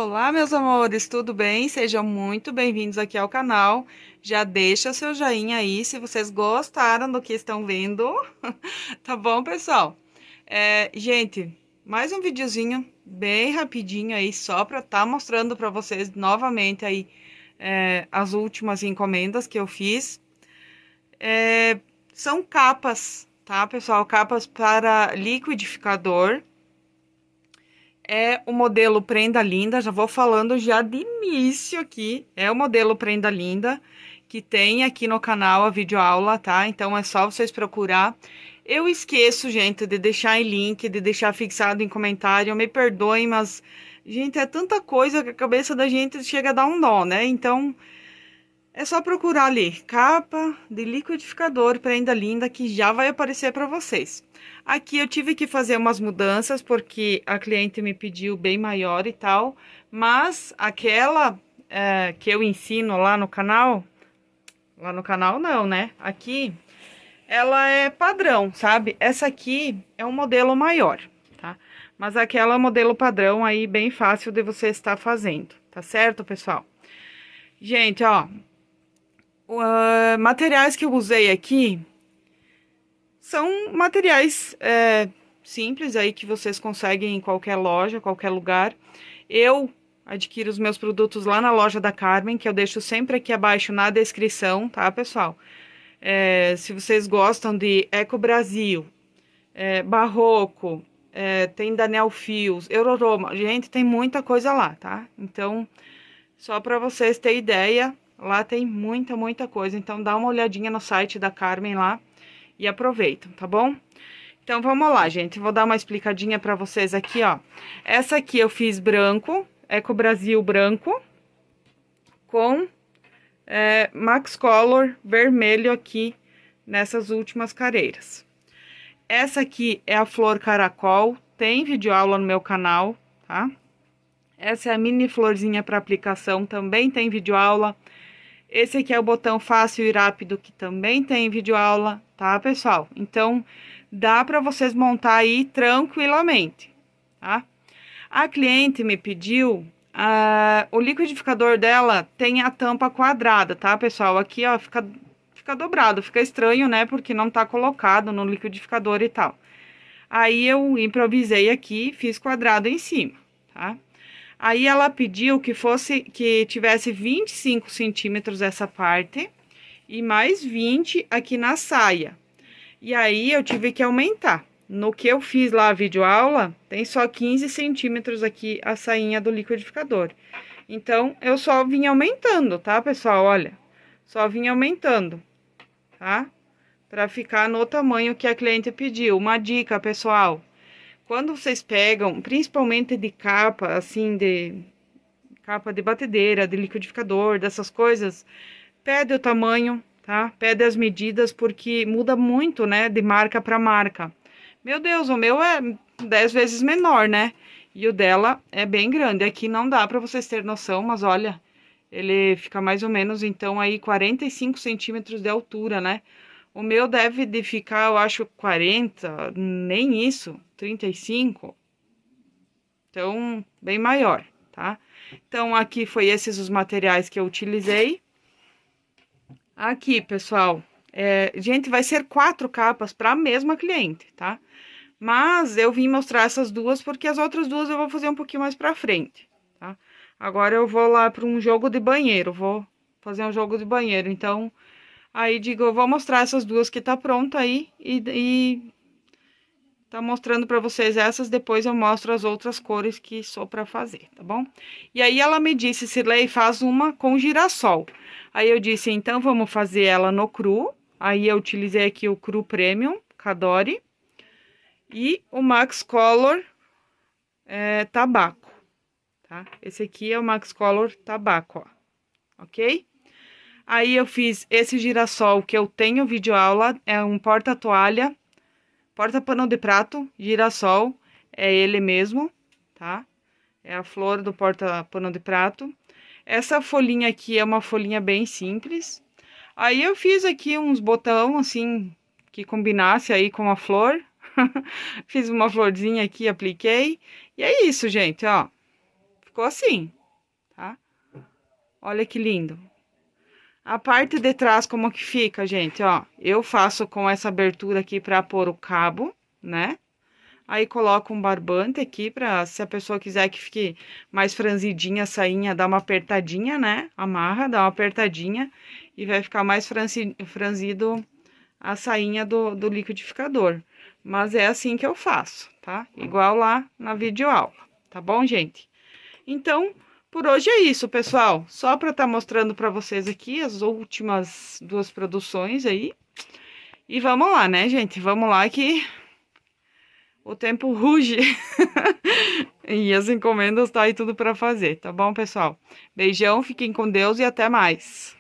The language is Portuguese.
Olá, meus amores, tudo bem? Sejam muito bem-vindos aqui ao canal. Já deixa seu joinha aí se vocês gostaram do que estão vendo. Tá bom, pessoal? Gente, mais um videozinho bem rapidinho aí, só para estar mostrando para vocês novamente aí as últimas encomendas que eu fiz. São capas, tá, pessoal? Capas para liquidificador. É o modelo Prenda Linda, já vou falando já de início aqui. É o modelo Prenda Linda, que tem aqui no canal a videoaula, tá? Então é só vocês procurar. Eu esqueço, gente, de deixar em link, de deixar fixado em comentário. Me perdoem, mas, gente, é tanta coisa que a cabeça da gente chega a dar um nó, né? Então, é só procurar ali, capa de liquidificador Prenda Linda, que já vai aparecer para vocês. Aqui eu tive que fazer umas mudanças, porque a cliente me pediu bem maior e tal, mas aquela que eu ensino lá no canal não, né? Aqui, ela é padrão, sabe? Essa aqui é um modelo maior, tá? Mas aquela é um modelo padrão aí, bem fácil de você estar fazendo, tá certo, pessoal? Gente, ó, materiais que eu usei aqui são materiais simples aí que vocês conseguem em qualquer loja, qualquer lugar. Eu adquiro os meus produtos lá na loja da Carmen, que eu deixo sempre aqui abaixo na descrição, tá, pessoal? Se vocês gostam de Eco Brasil, Barroco, tem Daniel Fios, Euroroma, gente, tem muita coisa lá, tá? Então, só para vocês terem ideia, lá tem muita coisa. Então, dá uma olhadinha no site da Carmen lá e aproveitam, tá bom? Então, vamos lá, gente. Vou dar uma explicadinha para vocês aqui, ó. Essa aqui eu fiz branco, Eco Brasil branco, com Max Color vermelho aqui nessas últimas careiras. Essa aqui é a flor caracol, tem videoaula no meu canal, tá? Essa é a mini florzinha para aplicação, também tem videoaula. Esse aqui é o botão fácil e rápido, que também tem videoaula, tá, pessoal? Então, dá para vocês montar aí tranquilamente, tá? A cliente me pediu, o liquidificador dela tem a tampa quadrada, tá, pessoal? Aqui, ó, fica dobrado, fica estranho, né? Porque não tá colocado no liquidificador e tal. Aí, eu improvisei aqui, fiz quadrado em cima, tá? Aí, ela pediu que tivesse 25 centímetros essa parte e mais 20 aqui na saia. E aí, eu tive que aumentar. No que eu fiz lá a videoaula, tem só 15 centímetros aqui a sainha do liquidificador. Então, eu só vim aumentando, tá, pessoal? Olha, só vim aumentando, tá? Pra ficar no tamanho que a cliente pediu. Uma dica, pessoal. Quando vocês pegam, principalmente de capa, assim, de capa de batedeira, de liquidificador, dessas coisas, pede o tamanho, tá? Pede as medidas, porque muda muito, né, de marca para marca. Meu Deus, o meu é 10 vezes menor, né? E o dela é bem grande. Aqui não dá para vocês terem noção, mas olha, ele fica mais ou menos, então, aí 45 centímetros de altura, né? O meu deve de ficar, eu acho, 40, nem isso, 35. Então, bem maior, tá? Então, aqui foi esses os materiais que eu utilizei. Aqui, pessoal, gente, vai ser 4 capas para a mesma cliente, tá? Mas eu vim mostrar essas duas porque as outras duas eu vou fazer um pouquinho mais pra frente, tá? Agora eu vou lá para um jogo de banheiro, vou fazer um jogo de banheiro. Então, aí digo, eu vou mostrar essas duas que tá pronta aí e tá mostrando pra vocês essas, depois eu mostro as outras cores que sou pra fazer, tá bom? E aí ela me disse, Cirlei, faz uma com girassol. Aí eu disse, então vamos fazer ela no cru. Aí eu utilizei aqui o cru premium, Cadore. E o Max Color tabaco, tá? Esse aqui é o Max Color tabaco, ó, ok? Aí eu fiz esse girassol que eu tenho videoaula, é um porta-toalha, porta-pano de prato, girassol, é ele mesmo, tá? É a flor do porta-pano de prato. Essa folhinha aqui é uma folhinha bem simples. Aí eu fiz aqui uns botão assim, que combinasse aí com a flor. Fiz uma florzinha aqui, apliquei. E é isso, gente, ó. Ficou assim. Olha que lindo. A parte de trás como que fica, gente, ó. Eu faço com essa abertura aqui pra pôr o cabo, né? Aí coloco um barbante aqui pra, se a pessoa quiser que fique mais franzidinha a sainha, dá uma apertadinha, né? Amarra, dá uma apertadinha e vai ficar mais franzido a sainha do liquidificador. Mas é assim que eu faço, tá? Igual lá na videoaula, tá bom, gente? Então, por hoje é isso, pessoal. Só para estar mostrando para vocês aqui as últimas duas produções aí. E vamos lá, né, gente? Vamos lá que o tempo ruge. E as encomendas tá aí tudo para fazer, tá bom, pessoal? Beijão, fiquem com Deus e até mais.